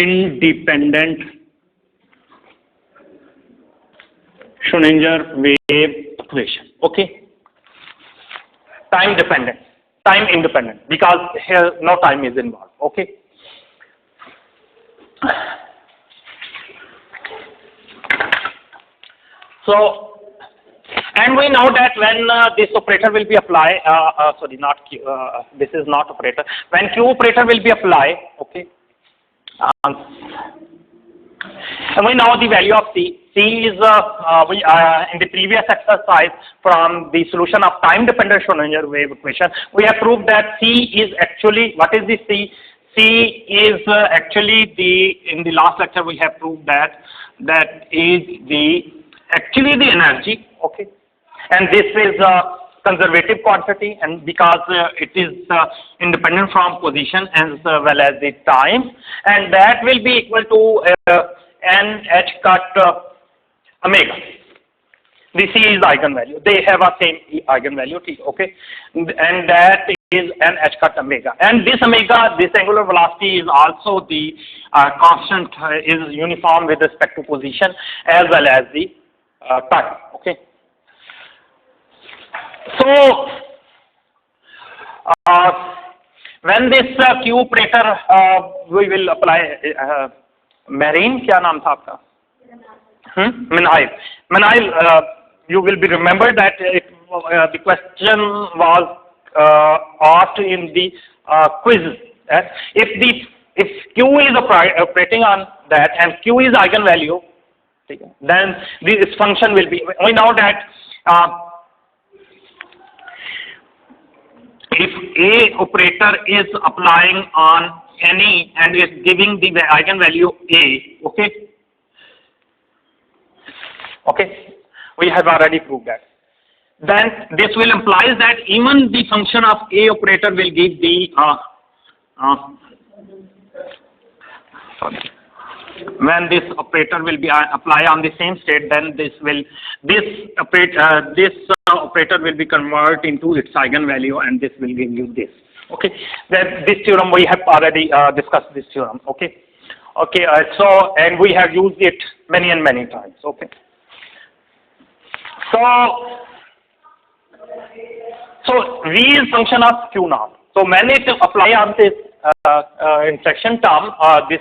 independent Schrodinger wave equation. Okay, time dependent, time independent, because here no time is involved. Okay. So, and we know that when this operator will be applied, sorry, not Q, this is not operator. When Q operator will be applied, okay, and we know the value of C. C is, in the previous exercise from the solution of time-dependent Schrodinger wave equation, we have proved that C is actually, what is the C? C is actually in the last lecture we have proved that is actually the energy, okay, and this is a conservative quantity, and because it is independent from position as well as the time, and that will be equal to n h cut omega. The C is eigenvalue. They have a same eigenvalue T, okay, and that is n h cut omega. And this omega, this angular velocity, is also the constant, is uniform with respect to position as well as the time. Okay. So when this Q operator we will apply, Marine, क्या नाम था आपका? Manail, you will be remembered that the question was asked in the quiz. If Q is operating on that and Q is eigenvalue, then this function will be. We know that if A operator is applying on any and is giving the eigenvalue A, okay, we have already proved that. Then this will imply that even the function of A operator will give the when this operator will be apply on the same state, then this operator will be converted into its eigenvalue, and this will give you this. Okay, then this theorem we have already discussed this theorem. Okay, so and we have used it many and many times. Okay, so V is function of Q naught. So when it apply on this inflection term, this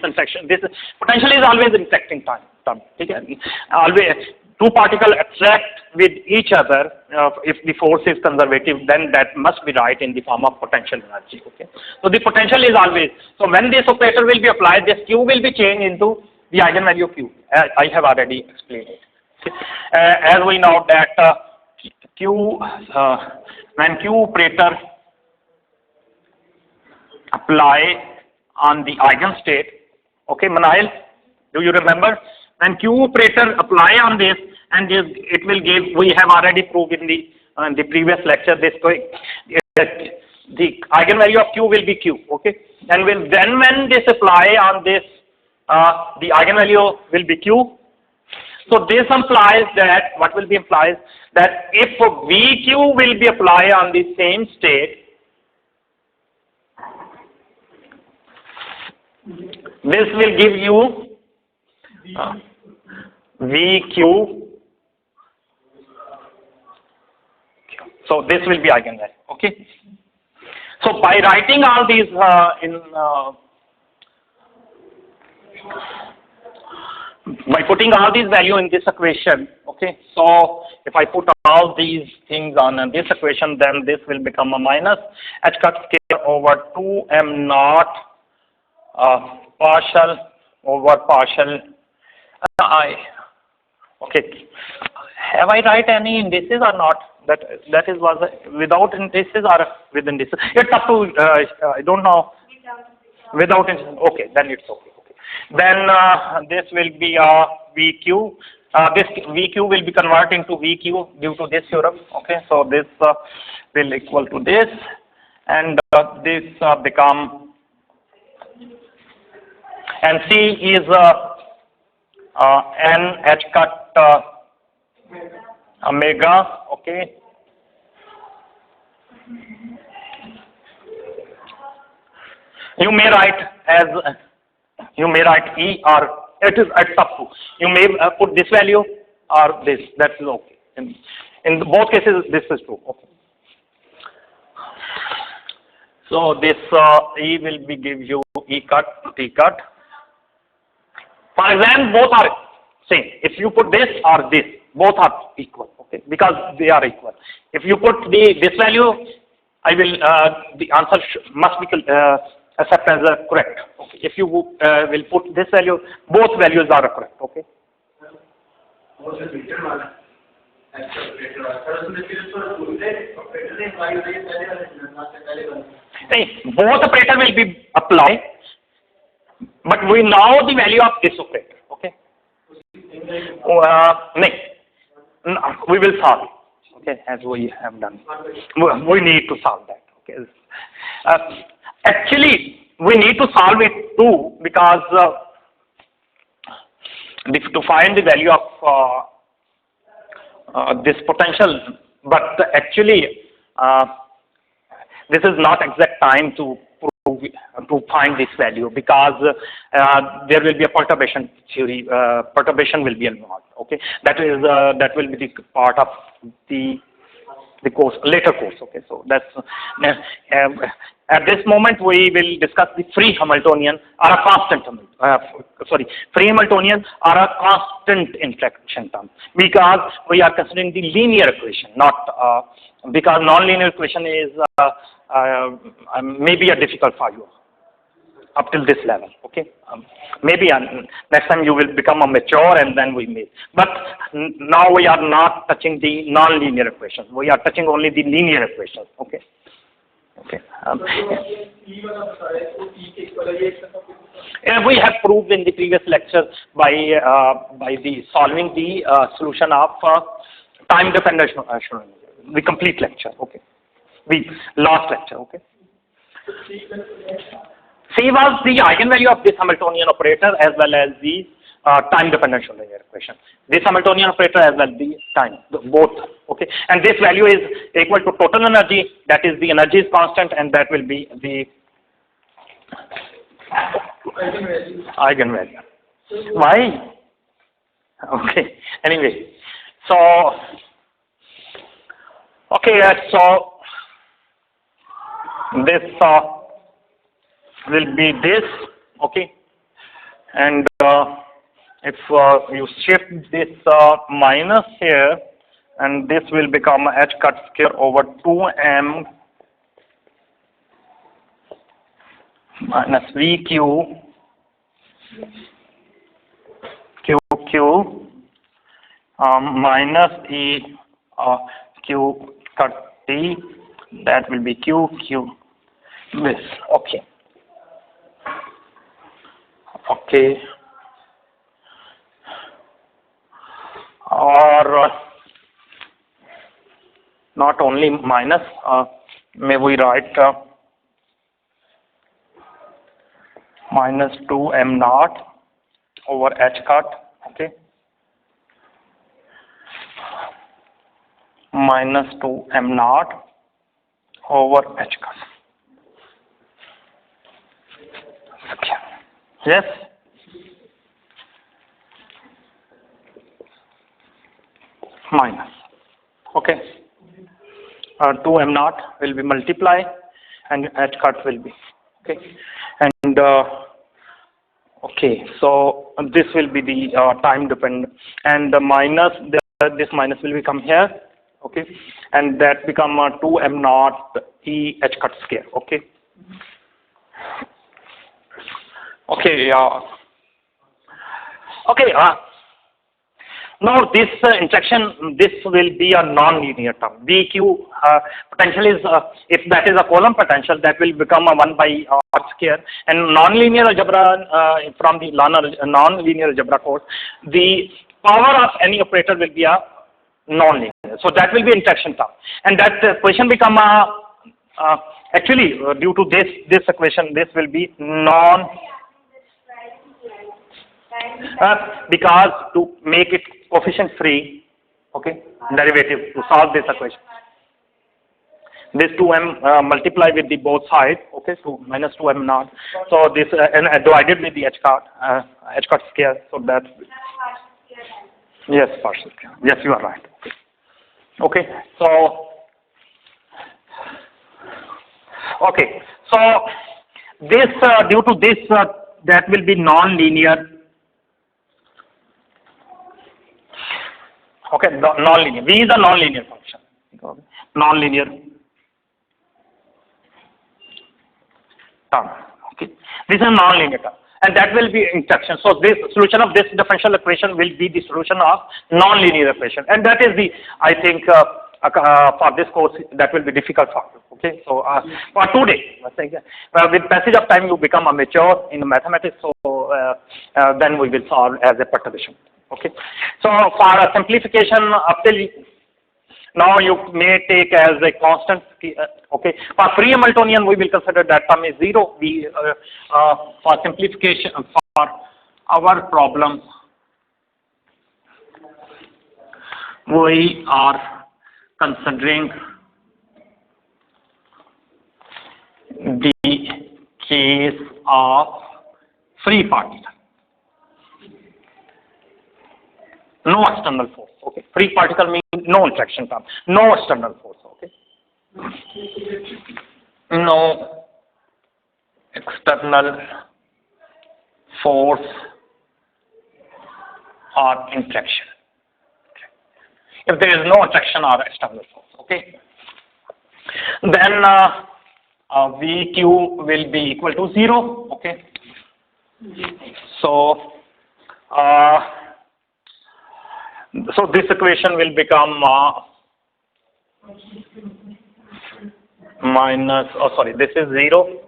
potential is always inflecting term. Okay? Always two particles attract with each other. If the force is conservative, then that must be right in the form of potential energy. Okay, so the potential is always. So when this operator will be applied, this Q will be changed into the eigenvalue Q. I have already explained it. Okay? As we know that when Q operator apply on the eigenstate, okay, Manail, do you remember? When Q operator apply on this, and it will give, we have already proved in the previous lecture, this the eigenvalue of Q will be Q, okay, and then when this apply on this, the eigenvalue will be Q. So this implies that, what will be implies that if VQ will be applied on the same state, this will give you VQ. So this will be eigenvalue. Okay. So by writing all these by putting all these value in this equation, okay. So if I put all these things on this equation, then this will become a minus h cut square over 2m naught partial over partial I. Okay. Have I write any indices or not? That was without indices or with indices? It's up to I don't know. Without indices. Okay, then it's okay. Then this will be VQ. This VQ will be converted into VQ due to this theorem. Okay, so this will equal to this, and this become, and C is n h cut omega. Okay. You may write as You may write E or it's up to. You may put this value or this. That is okay. In both cases, this is true. Okay. So this E will be give you E cut, T cut. For exam, both are same. If you put this or this, both are equal. Okay, because they are equal. If you put this value, I will the answer must be accepted as correct. Okay. If you will put this value, both values are correct. Okay. Both operator will be applied, but we know the value of this operator. Okay. We will solve it. Okay, as we have done. We need to solve that. Okay. Actually, we need to solve it too because to find the value of this potential, but actually this is not exact time to find this value because there will be a perturbation theory. Perturbation will be involved. Okay, that will be the part of the course, later course. Okay, so that's at this moment we will discuss the free Hamiltonian or a constant free Hamiltonian or a constant inflection term because we are considering the linear equation, not because non-linear equation is maybe a difficult for you up till this level. Okay, maybe next time you will become a mature and then we may. But now we are not touching the non-linear equations. We are touching only the linear equations. Okay. Okay. We have proved in the previous lecture by the solving the solution of time-dependent Schrodinger. The complete lecture. Okay. The last lecture. Okay. C was the eigenvalue of this Hamiltonian operator as well as the time-dependent Schrodinger equation. This Hamiltonian operator as well as the time, both. Okay, and this value is equal to total energy. That is, the energy is constant, and that will be the eigenvalue. Why? Okay. Anyway, so okay, so this will be this. Okay, and if you shift this minus here, and this will become h cut square over 2m minus vq qq minus e q cut t, that will be qq this. Okay. Okay. Or not only minus, may we write minus 2m naught over h cut, okay, minus 2m naught over h cut. Okay. Yes. Minus. Okay. 2m naught will be multiply and h cut will be. Okay. And okay, so this will be the time dependent, and the minus, this minus will become here. Okay, and that become 2m naught e h cut square. Okay. Okay. Okay. Now this interaction, this will be a non-linear term. VQ potential is, if that is a Coulomb potential, that will become a 1 by r square. And non-linear algebra, from the non-linear algebra course, the power of any operator will be a non-linear. So that will be interaction term. And that equation become actually due to this equation, this will be because to make it coefficient free, okay, derivative to solve this equation, this 2m multiply with the both sides, okay, so minus 2m naught. So this and divided with the h cot square, so that, yes, partial square. Yes, you are right. Okay, so okay, so this due to this that will be non-linear. Okay, non-linear. V is a non-linear function. Non-linear term. Okay, this is a non-linear term, and that will be interaction. So this solution of this differential equation will be the solution of non-linear equation, and that is the, I think, for this course that will be difficult for you. Okay, so for today, I think, with passage of time you become a mature in mathematics. So then we will solve as a perturbation. Okay, so for a simplification up till now you may take as a constant. Okay, for free Hamiltonian we will consider that term is 0. We for simplification for our problem we are considering the case of free particle. No external force. Okay. Free particle means no interaction term. No external force. Okay. No external force or interaction. If there is no attraction or external force. Okay. Then VQ will be equal to 0. Okay. So so this equation will become minus, oh sorry, this is 0.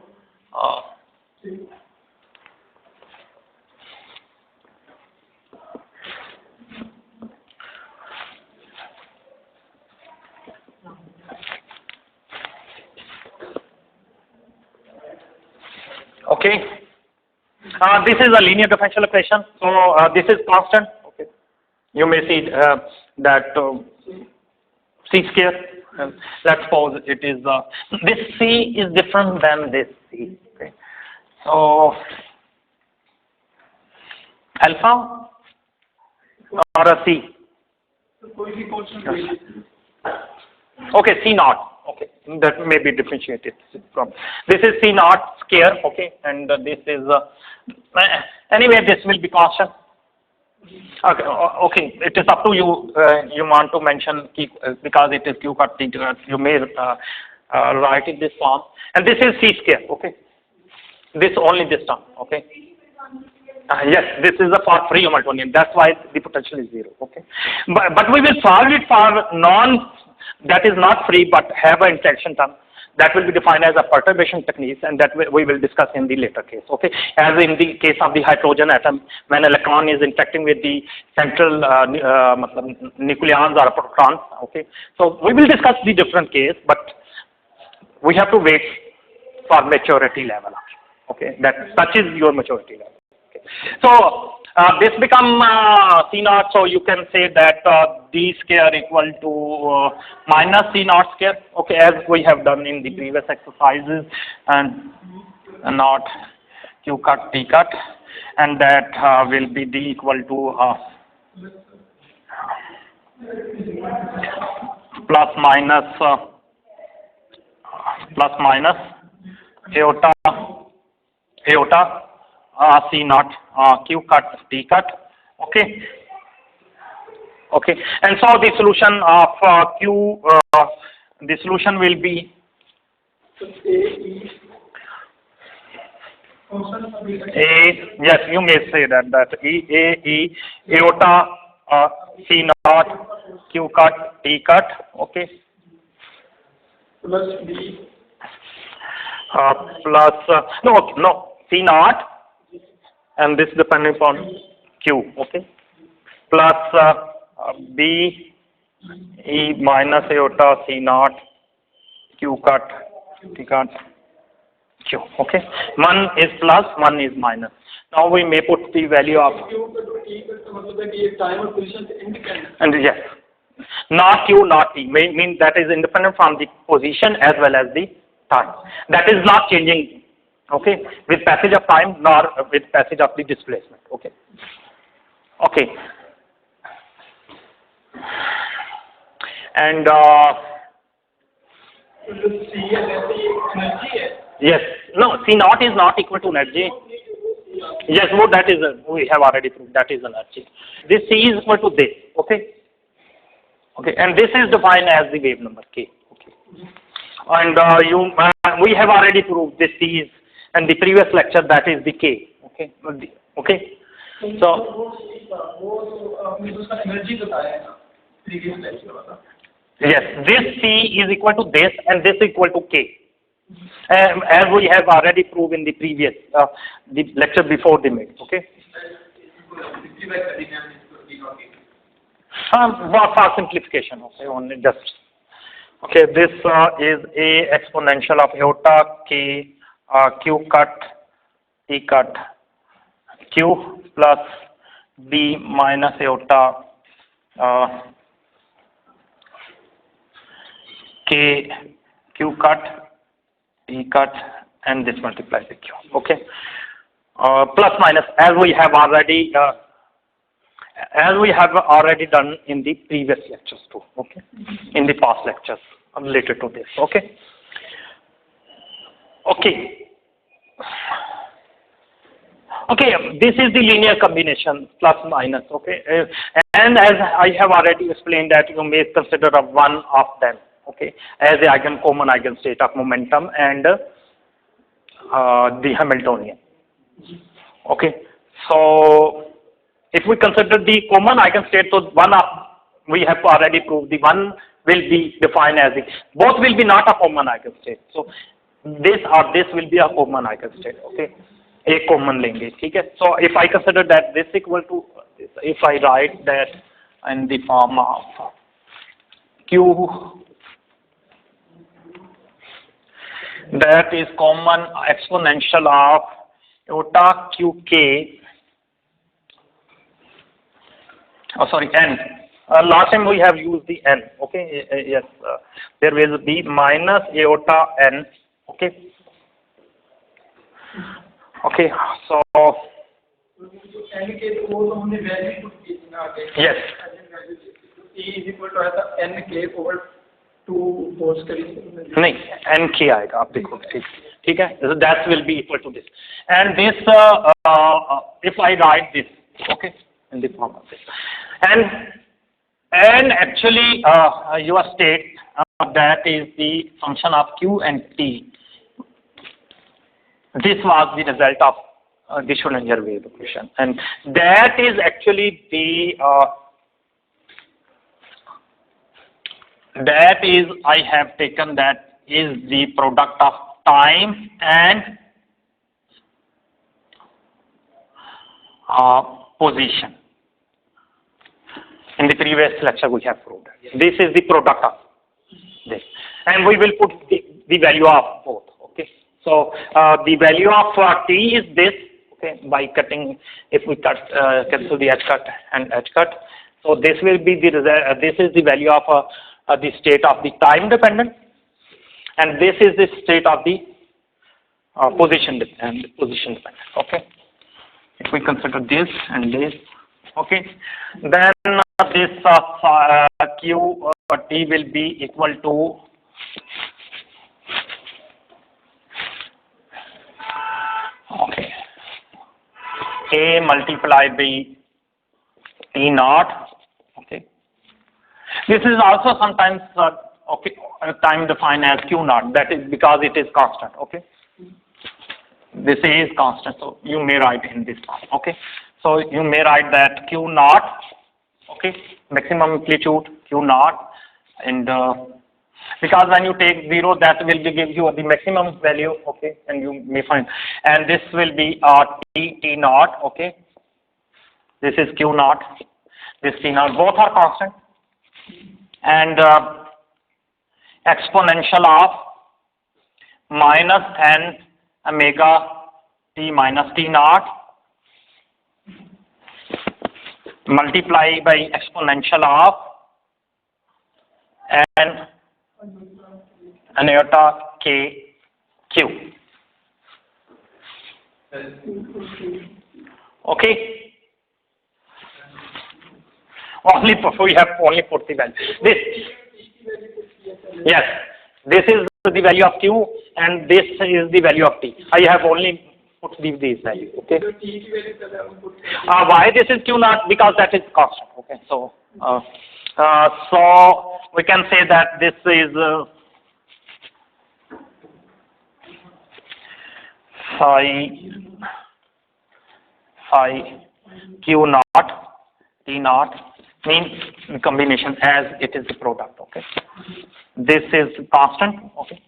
Okay. This is a linear differential equation. So this is constant. You may see that C square. Let's suppose it is this C is different than this C. Okay. So alpha or a C. Okay, C naught. Okay, that may be differentiated from. This is C naught square. Okay, and this is anyway. This will be constant. Okay, okay. It is up to you. You want to mention because it is Q cut T. You may write it this form. And this is C square. Okay. This only this term. Okay. Yes, this is a for free Hamiltonian. That's why the potential is 0. Okay. But we will solve it for non that is not free but have an interaction term. That will be defined as a perturbation technique, and that we will discuss in the later case. Okay, as in the case of the hydrogen atom, when electron is interacting with the central nucleons or protons. Okay, so we will discuss the different case, but we have to wait for maturity level. Okay, that such is your maturity level. Okay. So this become C naught, so you can say that D square equal to minus C naught square, okay, as we have done in the previous exercises, and not Q cut T cut, and that will be D equal to plus minus iota C naught Q cut T cut. Okay. Okay. And so the solution of Q, the solution will be A. Yes, you may say that E iota C naught Q cut T cut. Okay. Plus B. Plus no C naught, and this depending upon Q. Okay. Plus B E minus iota C naught Q cut T cut Q. Okay. One is plus, one is minus. Now we may put the value of. Q to T cut, मतलब है कि ये time और position से independent. And yes, Not Q, not T. Mean that is independent from the position as well as the time. That is not changing, okay, with passage of time nor with passage of the displacement, okay. Okay. And C and energy है. yes, no, C naught is not equal to energy. Yes, no, that is, we have already proved that is energy. This C is equal to this, okay. Okay, and this is defined as the wave number K, okay. And we have already proved this C is, and the previous lecture that is the K, okay. Okay, so वो आपने उसका energy बताया है ना previous lecture वाला. yes, this C is equal to this and this is equal to K. As we have already proved in the previous, the lecture before the mid, okay. For simplification, okay, only just, okay, this is A exponential of iota K Q cut T cut Q plus B minus iota K Q cut T cut and this multiplies the Q, okay. Plus minus as we have already done in the previous lectures too, okay, in the past lectures related to this, okay. Okay. Okay, this is the linear combination plus minus, okay, and as I have already explained that you may consider one of them, okay, as the common eigenstate of momentum and the Hamiltonian, okay. So if we consider the common eigenstate, so one of, we have already proved the one will be defined as the, both will be not a common eigenstate, so this or this will be a common eigenstate, okay. एक common लेंगे, ठीक है. So if I consider that this equal to this, if I write that in the form of Q that is common exponential of iota QK, oh sorry, N. Last time we have used the N, okay, yes, there will be minus iota N, okay. Okay, so n के वो तो हमने value put की थी ना आगे. yes, E is equal to आता n k over 2 holes करेंगे. नहीं n k आएगा, आप देखो, ठीक है. So that will be equal to this, and this if I write this, okay, in the form of this, and actually your state that is the function of Q and T. This was the result of the Schrodinger wave equation, and that is actually the that is I have taken that is the product of time and position. In the previous lecture we have proved this is the product of this, and we will put the value of both. Okay. So the value of T is this, okay, by cutting, if we cancel the H cut and H cut. So this will be the this is the value of the state of the time dependent, and this is the state of the position dependent. Okay. If we consider this and this, okay, then this Q T will be equal to A multiplied by T naught, okay. This is also sometimes okay, time defined as Q naught, that is because it is constant, okay. This is constant, so you may write in this form, okay. So you may write that Q naught, okay, maximum amplitude Q naught, and because when you take 0, that will give you the maximum value, okay, and you may find, and this will be T naught, okay. This is Q naught, this T naught, both are constant, and exponential of minus n omega T minus T naught multiply by exponential of and iota k q. Okay. We have only put the value. This, yes, this is the value of q and this is the value of t. I have only put these values. Okay. Why this is q naught? Because that is constant. Okay. So so we can say that this is phi q naught t naught means combination as it is the product. Okay. This is constant. Okay.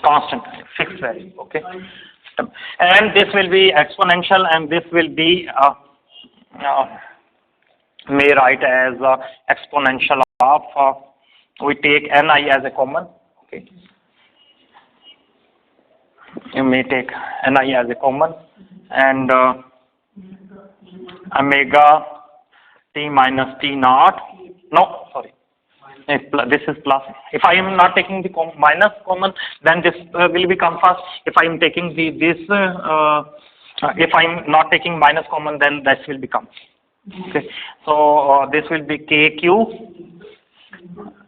Constant fixed value. Okay. And this will be exponential and this will be may write as exponential of we take ni as a common. Okay. You may take ni as a common and omega t minus t naught. No, sorry. This is plus. If I am not taking the minus common, then this will become first. If I am taking if I am not taking minus common, then this will become. Okay. So this will be kq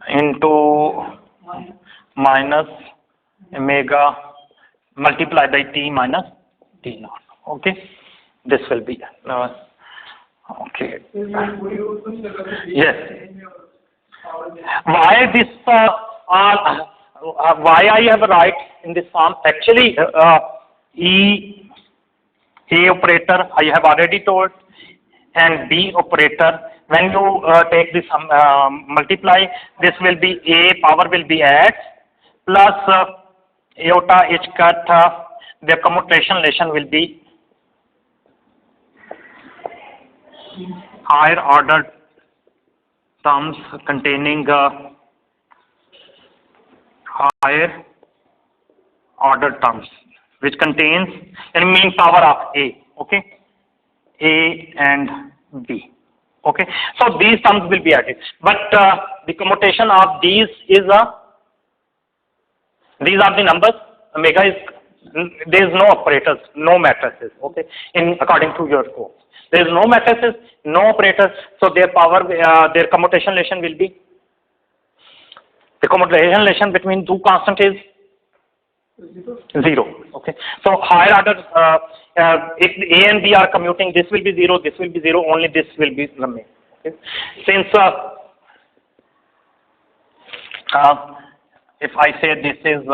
into minus omega multiplied by t minus t naught. Okay. This will be okay. Yes. Why this? Why I have write in this form? Actually, A operator I have already told, and B operator. When you take this multiply, this will be A power will be x plus iota h cut. The commutation relation will be higher order terms containing higher order terms which contains and mean power of A. Okay. A and B. Okay. So these terms will be added, but the commutation of these is these are the numbers. Omega is, there is no operators, no matrices. Okay. In according to your course, there is no matrices, no operators. So their power, their commutation relation will be, the commutation relation between two constants is 0. Okay. So higher order, if A and B are commuting, this will be 0, this will be 0, only this will be remain. Okay. Since if I say this is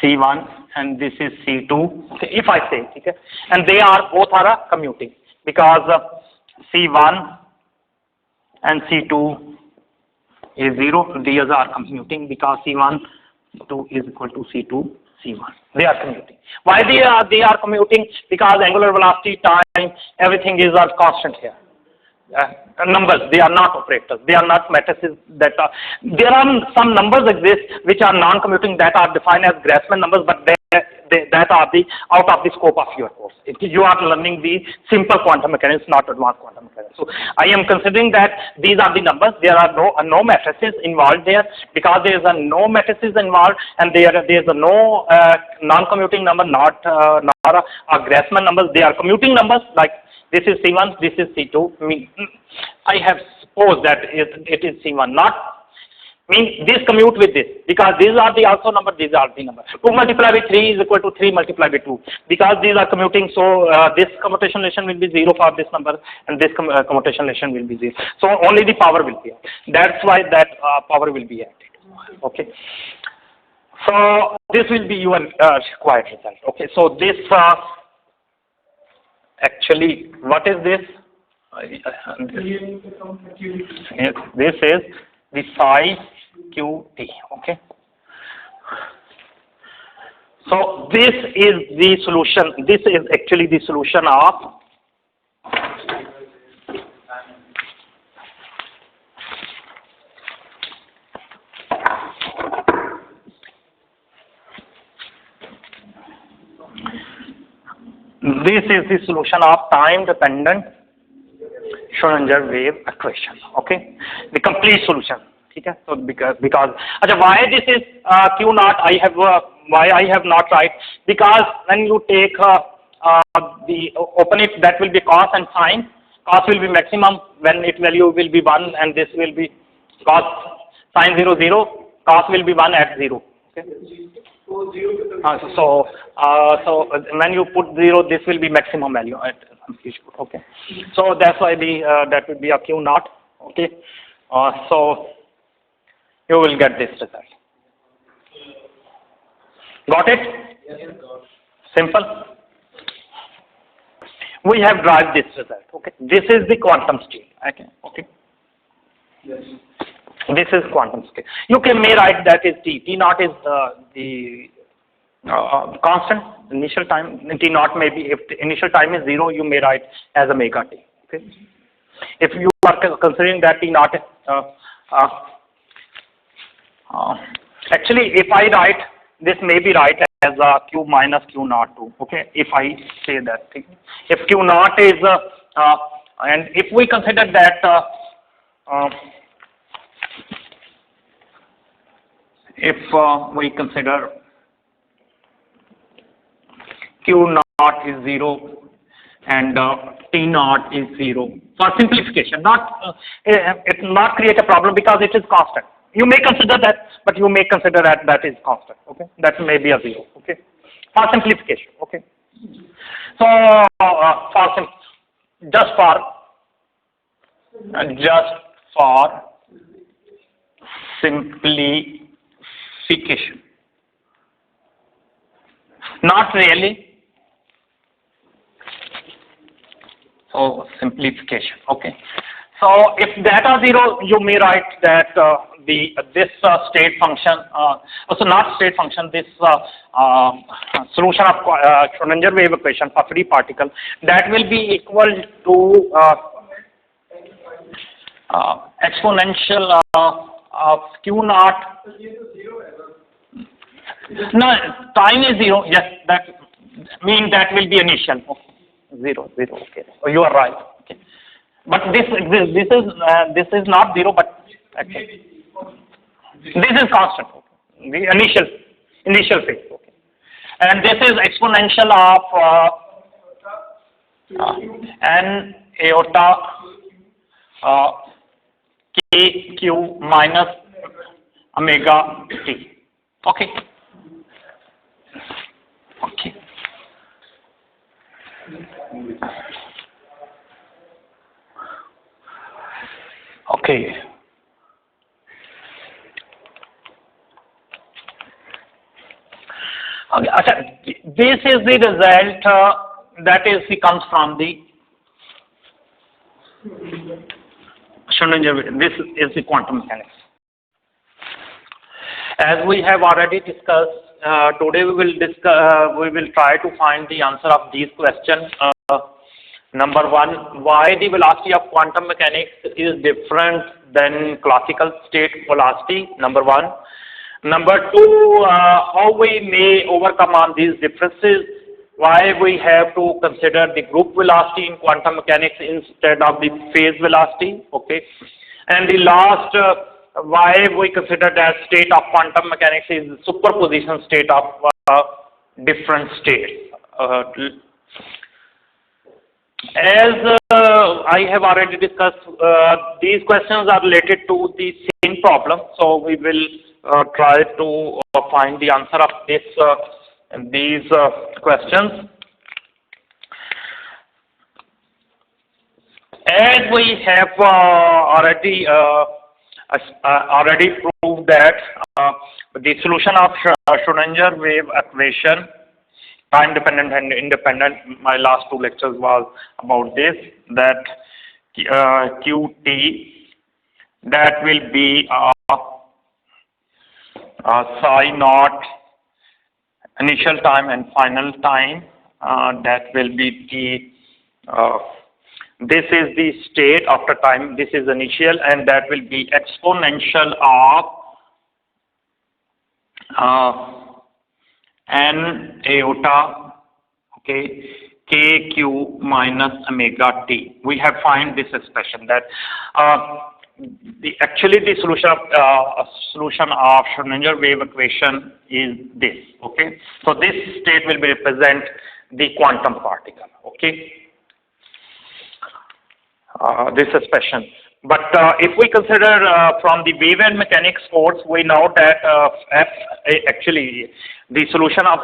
C1 and this is C2, okay, if I say, okay, and they are both are commuting because C1 and C2 is 0, these are commuting because C1 2 is equal to C2 C1. They are commuting. Why they are commuting? Because angular velocity, time, everything is constant here. Numbers, they are not operators, they are not matrices that are, there are some numbers exist which are non-commuting that are defined as Grassmann numbers, but that are the out of the scope of your course. You are learning the simple quantum mechanics, not advanced quantum mechanics. So I am considering that these are the numbers, there are no matrices involved there because there is no matrices involved and there is no non-commuting number, not a Grassmann numbers, they are commuting numbers like this is C1, this is C2. I have supposed that it is C1, not mean this commute with this because these are the also number, these are the number. 2 multiplied by 3 is equal to 3 multiplied by 2 because these are commuting. So this commutation relation will be 0 for this number and this commutation relation will be 0. So only the power will be added. That's why that power will be added. Okay. So this will be your required result. Okay. So this. Actually, what is this? This is the phi qt. Okay. So this is the solution. This is actually the solution of time-dependent Schrodinger wave equation. Okay, the complete solution. Okay, so because why this is Q naught I have why I have not right, because when you take the open it, that will be cos and sine. Cos will be maximum when its value will be 1, and this will be cos sine 0 0. Cos will be 1 at 0. Okay. So when you put 0, this will be maximum value at amplitude. Okay. So that's why the that will be a Q naught. Okay. So you will get this result. Got it? Simple. We have derived this result. Okay. This is the quantum state. Okay. Yes. This is quantum state. You may write that is T. T naught is the constant initial time. T naught may be, if the initial time is 0, you may write as omega T. Okay. If you are considering that T naught, actually, if I write, this may be right as Q minus Q naught 2. Okay. If I say that thing, if Q naught is, and if we consider that. If we consider Q naught is 0 and T naught is 0, for simplification, it not create a problem because it is constant. You may consider that, but you may consider that is constant. Okay, that may be a 0. Okay, for simplification. Okay, so just for simplification. Not really. So simplification. Okay. So if that are 0, you may write that this state function, also not state function, this solution of Schrodinger wave equation for free particle, that will be equal to exponential of Q naught. No, time is 0. Yes, that means that will be initial. Okay. 0 0. Okay. Oh, you are right. Okay. But this is not 0, but actually, this is constant. Okay. The initial phase. Okay. And this is exponential of n iota k q minus omega t. Okay. Okay. Okay. This is the result that is comes from the Schrodinger. This is the quantum mechanics. As we have already discussed, today we will try to find the answer of these questions. Number 1, why the velocity of quantum mechanics is different than classical state velocity, number 1. Number 2, how we may overcome on these differences, why we have to consider the group velocity in quantum mechanics instead of the phase velocity, okay. And the last, why we consider that state of quantum mechanics is superposition state of different states. As I have already discussed, these questions are related to the same problem, so we will try to find the answer of these questions. As we have already proved that the solution of Schrodinger wave equation, time dependent and independent, my last 2 lectures was about this, that Qt, that will be psi naught initial time and final time, that will be the this is the state after time, this is initial, and that will be exponential of n iota, okay, kq minus omega t. We have find this expression that actually the solution of Schrodinger wave equation is this. Okay, so this state will be represent the quantum particle. Okay, this expression. But if we consider from the wave and mechanics course, we know that actually the solution of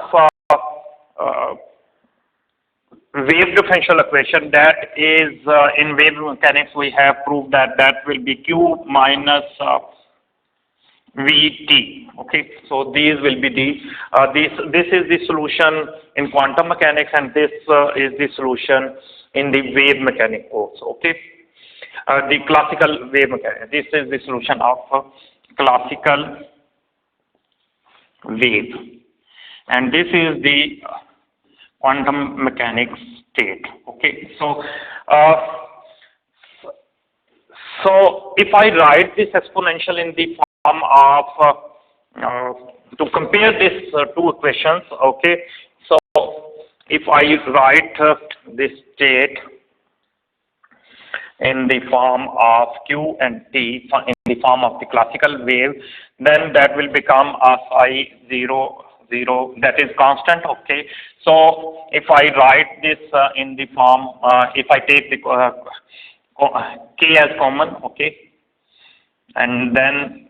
wave differential equation, that is in wave mechanics we have proved that that will be q minus vt. Okay, so these will be the this is the solution in quantum mechanics, and this is the solution in the wave mechanics course. Okay, the classical wave mechanics. This is the solution of classical wave, and this is the quantum mechanics state. Okay, so so if I write this exponential in the form of to compare these two equations. Okay, so if I write this state in the form of q and t in the form of the classical wave, then that will become a psi 0 0, that is constant. Okay, so if I write this in the form, if I take the k as common, okay, and then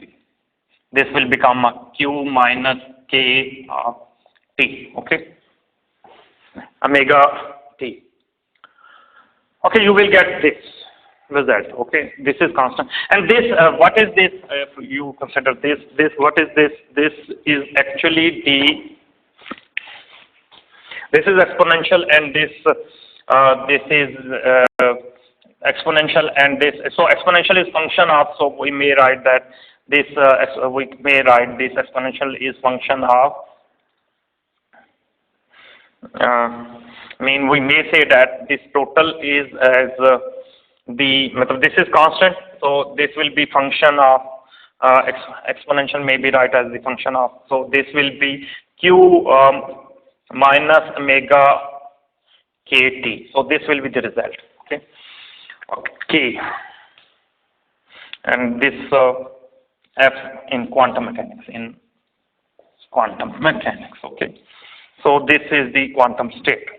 this will become a q minus k t. Okay, omega t. Okay, you will get this result. Okay, this is constant, and this what is this? If you consider this what is this? This is actually this is exponential, and this is exponential, and this, so exponential is function of, so we may write that this we may write this exponential is function of we may say that this total is as this is constant, so this will be function of exponential may be write as the function of, so this will be q minus omega kt. So this will be the result. Okay, okay, and this f in quantum mechanics, Okay, so this is the quantum state.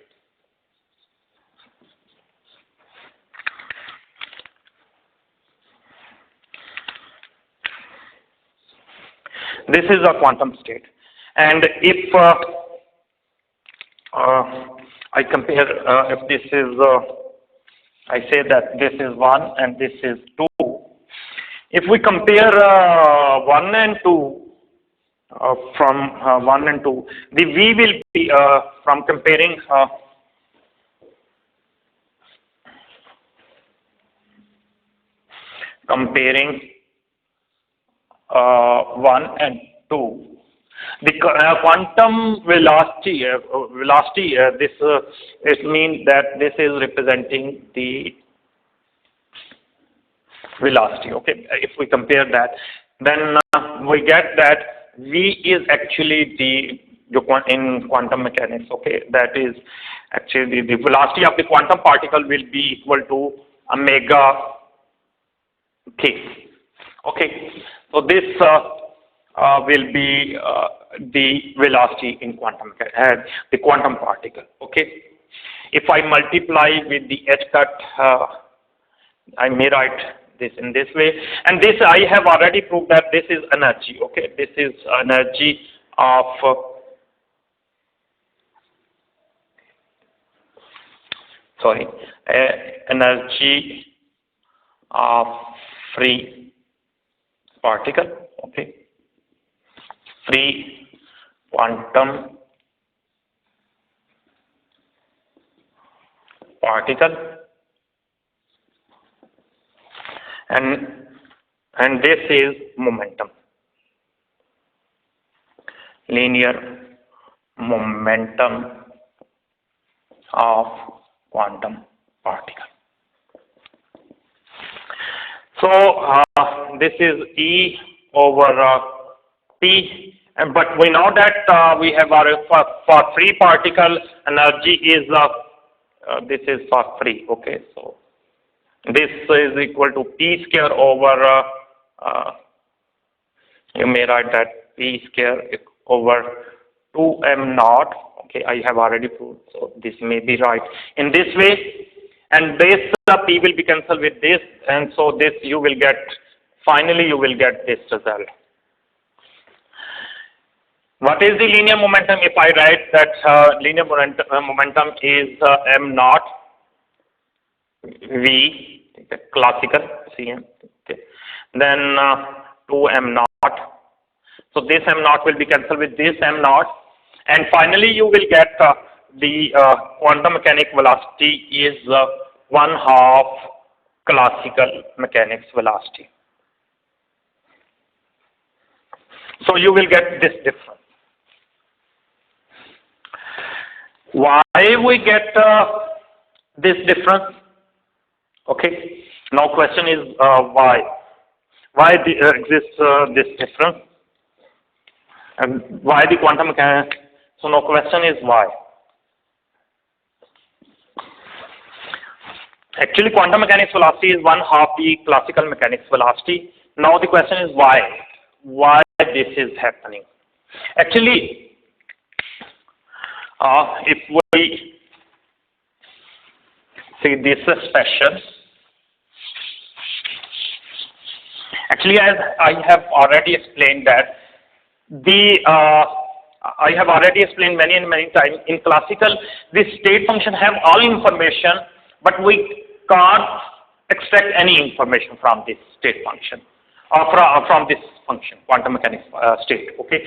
This is a quantum state, and if I compare, if this is, I say that this is 1 and this is 2. If we compare 1 and 2, from 1 and 2, the V will be from comparing comparing 1 and 2. The quantum velocity, this it means that this is representing the velocity. Okay, if we compare that, then we get that V is actually in quantum mechanics. Okay, that is actually the velocity of the quantum particle will be equal to omega k. Okay, so this will be the velocity in quantum the quantum particle. Okay, if I multiply with the h cut, I may write this in this way, and this I have already proved that this is energy. Okay, this is energy of energy of free particle. Okay, free quantum particle, and this is momentum, linear momentum of quantum particle. So this is E over P, but we know that we have for free particle energy is this is for free. Okay, so this is equal to p square over you may write that p square over 2m naught. Okay, I have already proved, so this may be right in this way, and this p will be cancelled with this, and so this you will get, finally you will get this result. What is the linear momentum? If I write that linear momentum is m naught v, okay, classical Cm, okay, then 2m naught. So this m naught will be cancelled with this m naught, and finally you will get the quantum mechanics velocity is 1/2 classical mechanics velocity. So you will get this difference. Why we get this difference? Okay. Now question is why? Why exists this difference? And why the quantum mechanics? So now question is why? Actually, quantum mechanics velocity is 1/2 the classical mechanics velocity. Now the question is why? Why this is happening? Actually, if we see this expression, actually, as I have already explained that I have already explained many and many times, in classical, this state function have all information, but we can't extract any information from this state function, or from this function, quantum mechanics state. Okay,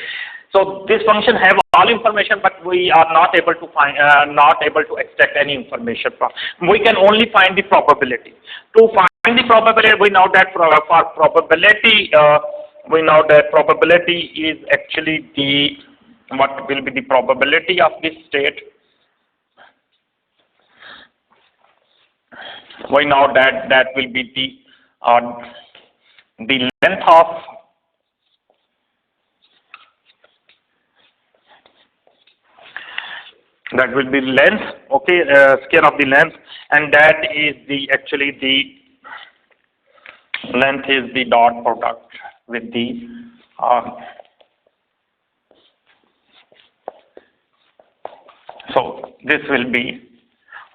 so this function have all information, but we are not able to find, not able to extract any information from. We can only find the probability. To find the probability, we know that for probability, we know that probability is actually the, what will be the probability of this state? We know that that will be the length of that will be length, okay, square of the length, and that is the, actually the length is the dot product with the so this will be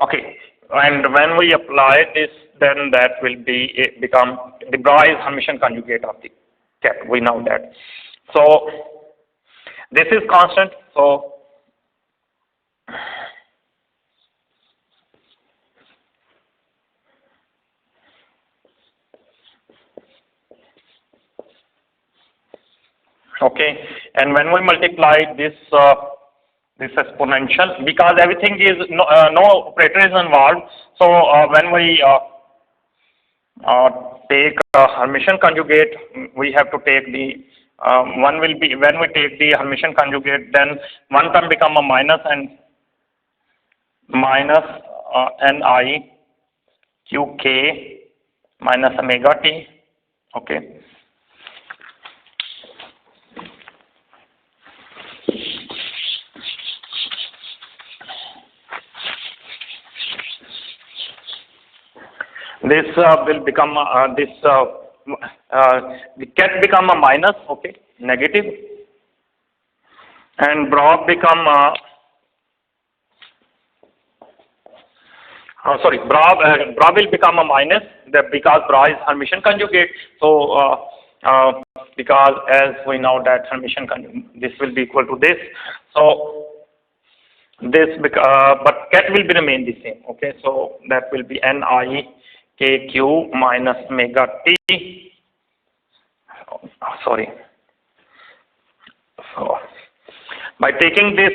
okay, and when we apply this, then that will be become the bra is Hermitian conjugate of the ket. We know that. So this is constant. So okay, and when we multiply this this exponential, because everything is no operator is involved. So when we take Hermitian conjugate, we have to take the one will be, when we take the Hermitian conjugate, then one can become a minus and minus ni qk minus omega t. Okay. This will become the ket become a minus, okay, negative, and bra become bra will become a minus, that because bra is Hermitian conjugate. So because as we know that Hermitian conjugate, this will be equal to this. So this but ket will be remain the same. Okay, so that will be ni kq minus omega t. Sorry. So by taking this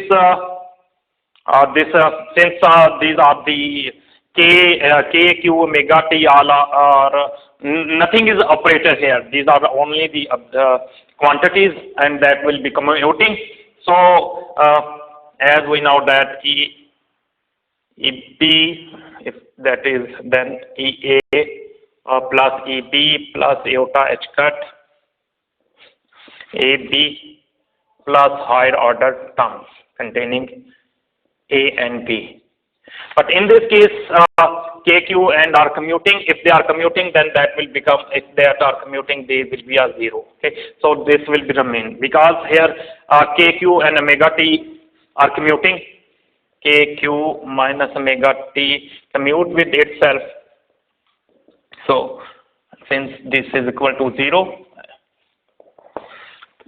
since these are the k q omega t all are nothing is operator here. These are only the quantities, and that will be commuting. So as we know that EP, if that is then EA plus EB plus iota H cut AB plus higher order terms containing A and B. But in this case, K, Q and are commuting. If they are commuting, then that will become, if they are commuting, they will be a 0. Okay, so this will be remain, because here K, Q and omega t are commuting. K, Q minus omega t commute with itself. So since this is equal to 0,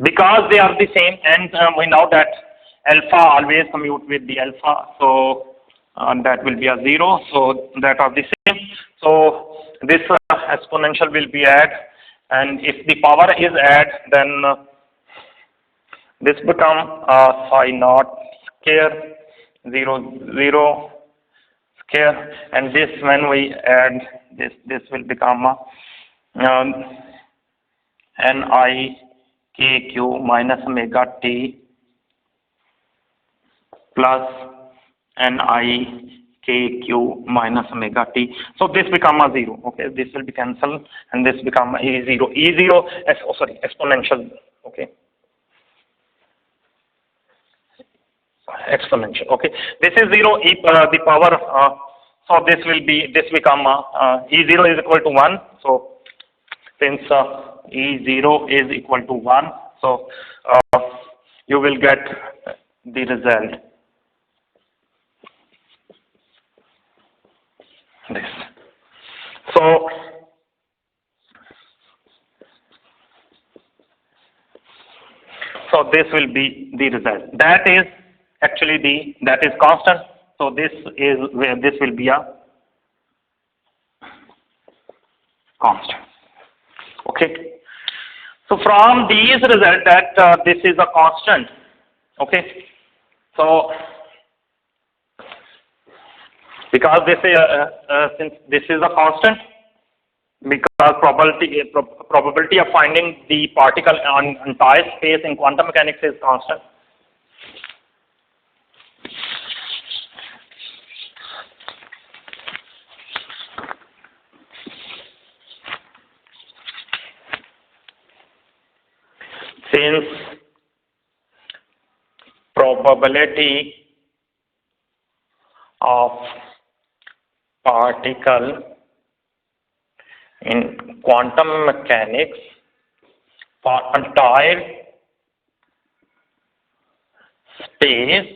because they are the same, and we know that alpha always commute with the alpha, so that will be a 0, so that are the same. So this exponential will be add, and if the power is add, then this become psi naught square 0 0 square, and this when we add this will become Ni K Q minus omega t plus Ni K Q minus omega t. So this become a 0. Okay, this will be cancelled, and this become E0. E0, sorry, exponential. Okay, exponential. Okay, this is 0. The power. So this will be, this become E0 is equal to 1. So since E0 is equal to 1, so you will get the result. This. So this will be the result. That is actually that is constant. So this is where this will be a constant. Okay. So from these result that this is a constant. Okay. So because this is since this is a constant, because probability of finding the particle on entire space in quantum mechanics is constant. Since probability of particle in quantum mechanics for entire space,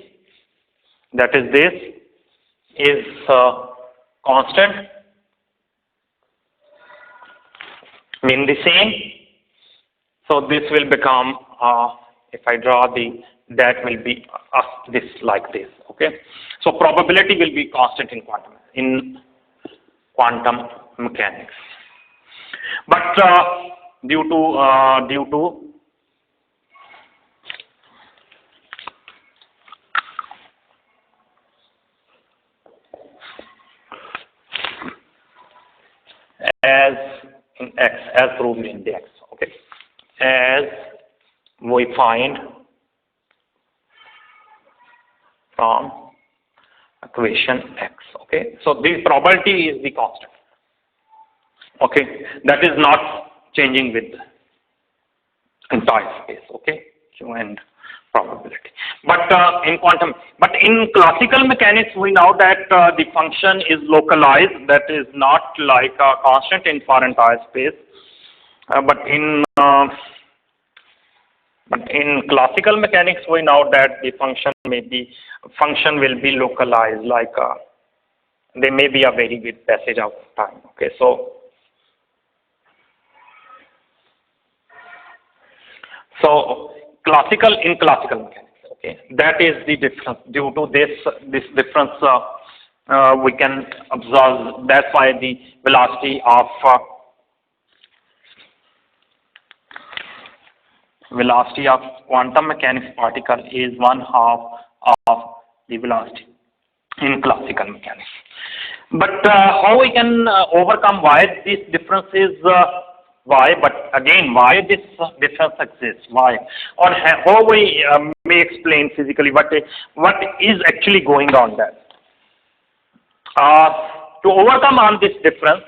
that is this, is constant, mean the same. So this will become, if I draw that will be this like this. Okay. So probability will be constant in quantum mechanics. But due to as in X, as proved in the X. Okay. As we find from equation X. Okay, so the probability is the constant. Okay, that is not changing with entire space. Okay, Q and probability. But in classical mechanics, we know that the function is localized. That is not like a constant in for entire space. But in classical mechanics, we know that the function will be localized, like there may be a very big passage of time. Okay, so in classical mechanics. Okay, that is the difference. Due to this difference, we can observe. That's why the velocity of quantum mechanics particle is 1/2 of the velocity in classical mechanics. But how we can overcome why this difference is why? But again, why this difference exists? Why? Or how we may explain physically what is actually going on there? To overcome on this difference,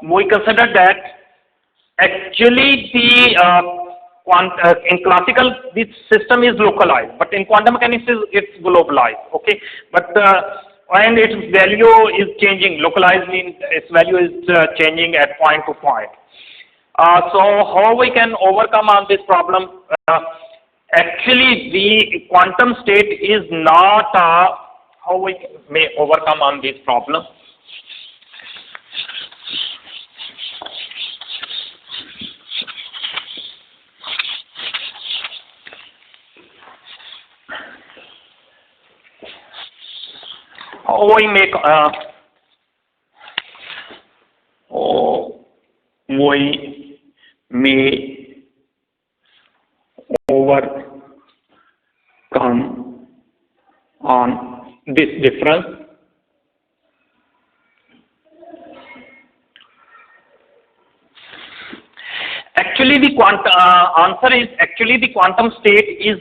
we consider that actually in classical, this system is localized, but in quantum mechanics, it's globalized. Okay, but and its value is changing, localized means its value is changing at point to point. So how we can overcome on this problem? Actually, the quantum state is not how we may overcome on this problem. How we make we may overcome on this difference. Actually, the answer is actually the quantum state is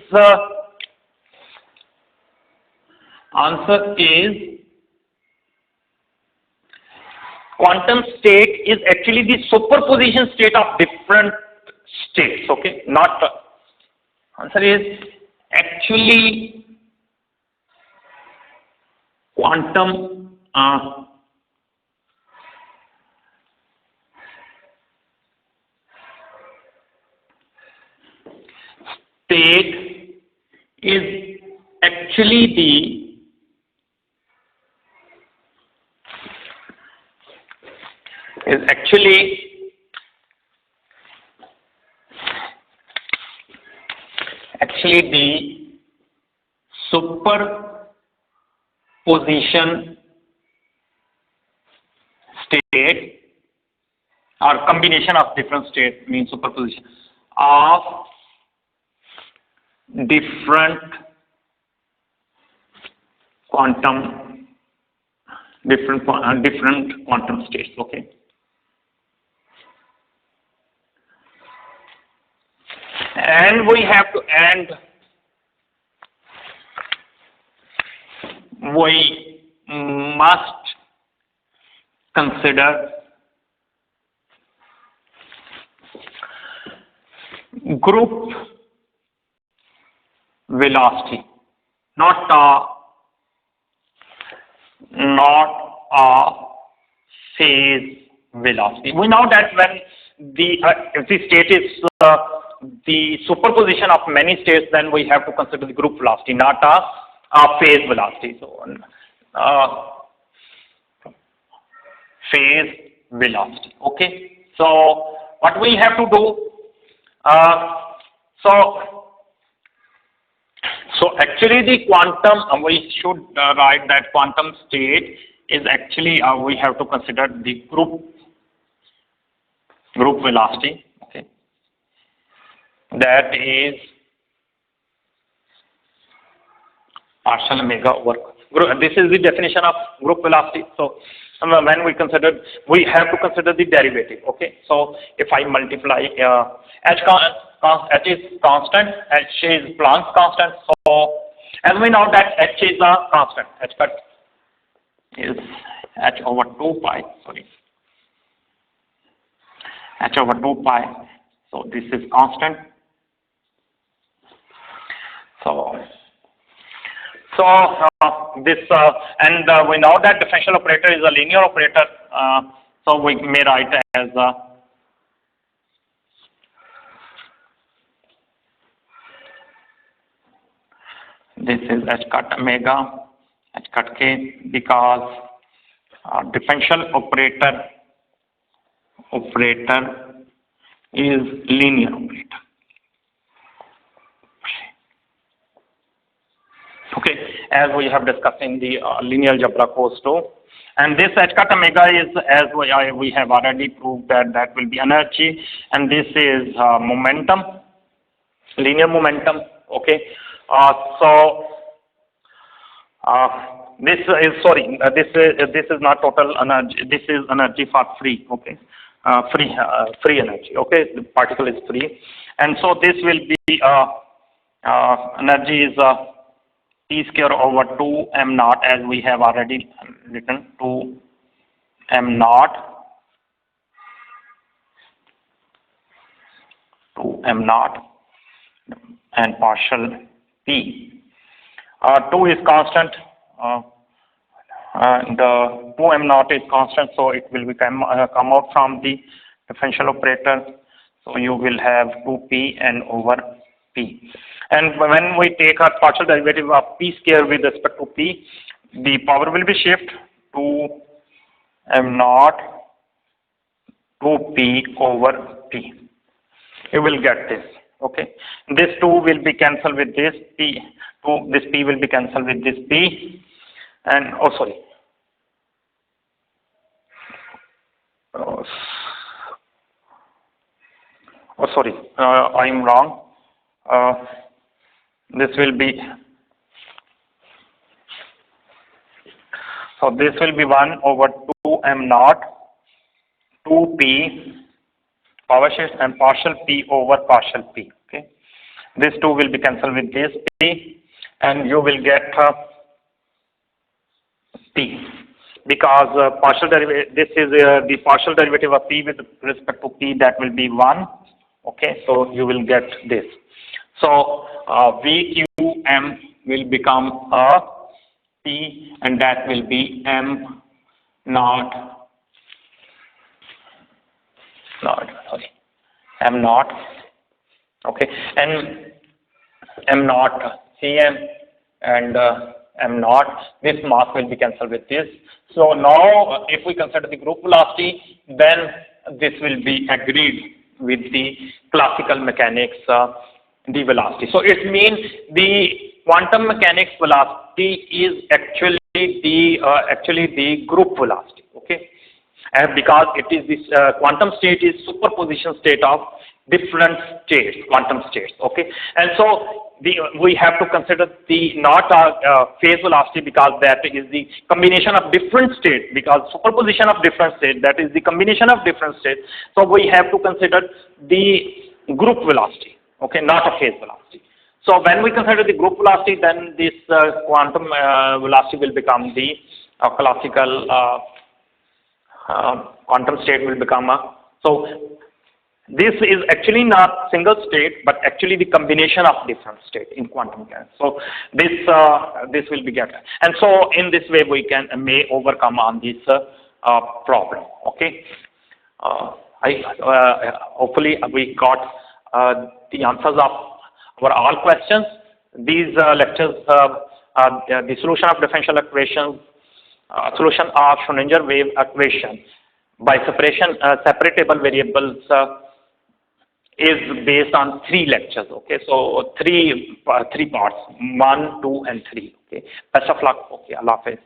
answer is quantum state is actually the superposition state of different states. Okay, not answer is actually quantum state is actually the superposition state or combination of different states, means superposition of different quantum states. Okay, and we have to we must consider group velocity, not a phase velocity. We know that when if the state is the superposition of many states, then we have to consider the group velocity, not a phase velocity. So phase velocity. Okay. So what we have to do? So actually the quantum, we should write that quantum state is actually we have to consider the group velocity. Okay, that is partial omega over. This is the definition of group velocity. So when we have to consider the derivative. Okay, so if I multiply h is constant, h is Planck's constant. So as we know that h is a constant, h cut is h over 2 pi. Sorry, h over 2 pi. So this is constant. So this and we know that differential operator is a linear operator. So we may write as this is h cut omega h cut k, because differential operator is linear operator. Okay, as we have discussed in the linear algebra course too, and this h cut omega is, as we have already proved, that will be energy, and this is momentum, linear momentum. Okay, this is not total energy. This is energy for free. Okay, free energy. Okay, the particle is free, and so this will be energy is T square over 2 m naught, as we have already written, 2 m naught, and partial P. 2 is constant. and 2m naught is constant, so it will become come out from the differential operator. So you will have 2p n over p. And when we take a partial derivative of p square with respect to p, the power will be shift to m naught 2p over p. You will get this. Okay, this 2 will be cancelled with this p. This p will be cancelled with this p, and I am wrong. This will be, so this will be 1 over 2m naught 2p power shift and partial p over partial p. Okay, this 2 will be cancelled with this p, and you will get p, because partial derivative, this is the partial derivative of p with respect to p, that will be 1. Okay, so you will get this. So VQM will become a p, and that will be m naught okay, and m naught Cm and m naught, this mass will be cancelled with this. So now if we consider the group velocity, then this will be agreed with the classical mechanics the velocity. So it means the quantum mechanics velocity is actually the group velocity. Okay, and because it is this quantum state is superposition state of different states, quantum states. Okay, and so we have to consider the not phase velocity, because that is the combination of different states, because superposition of different states, that is the combination of different states. So we have to consider the group velocity, okay, not a phase velocity. So when we consider the group velocity, then this quantum velocity will become the classical quantum state will become a, so this is actually not single state, but actually the combination of different states in quantum mechanics. So this will be get, and so in this way we may overcome on this problem. Okay, hopefully we got the answers of our all questions. These lectures, the solution of differential equations, solution of Schrodinger wave equation by separatable variables is based on 3 lectures. Okay, so three parts, 1, 2, and 3. Okay, best of luck. Okay, Allah Hafiz.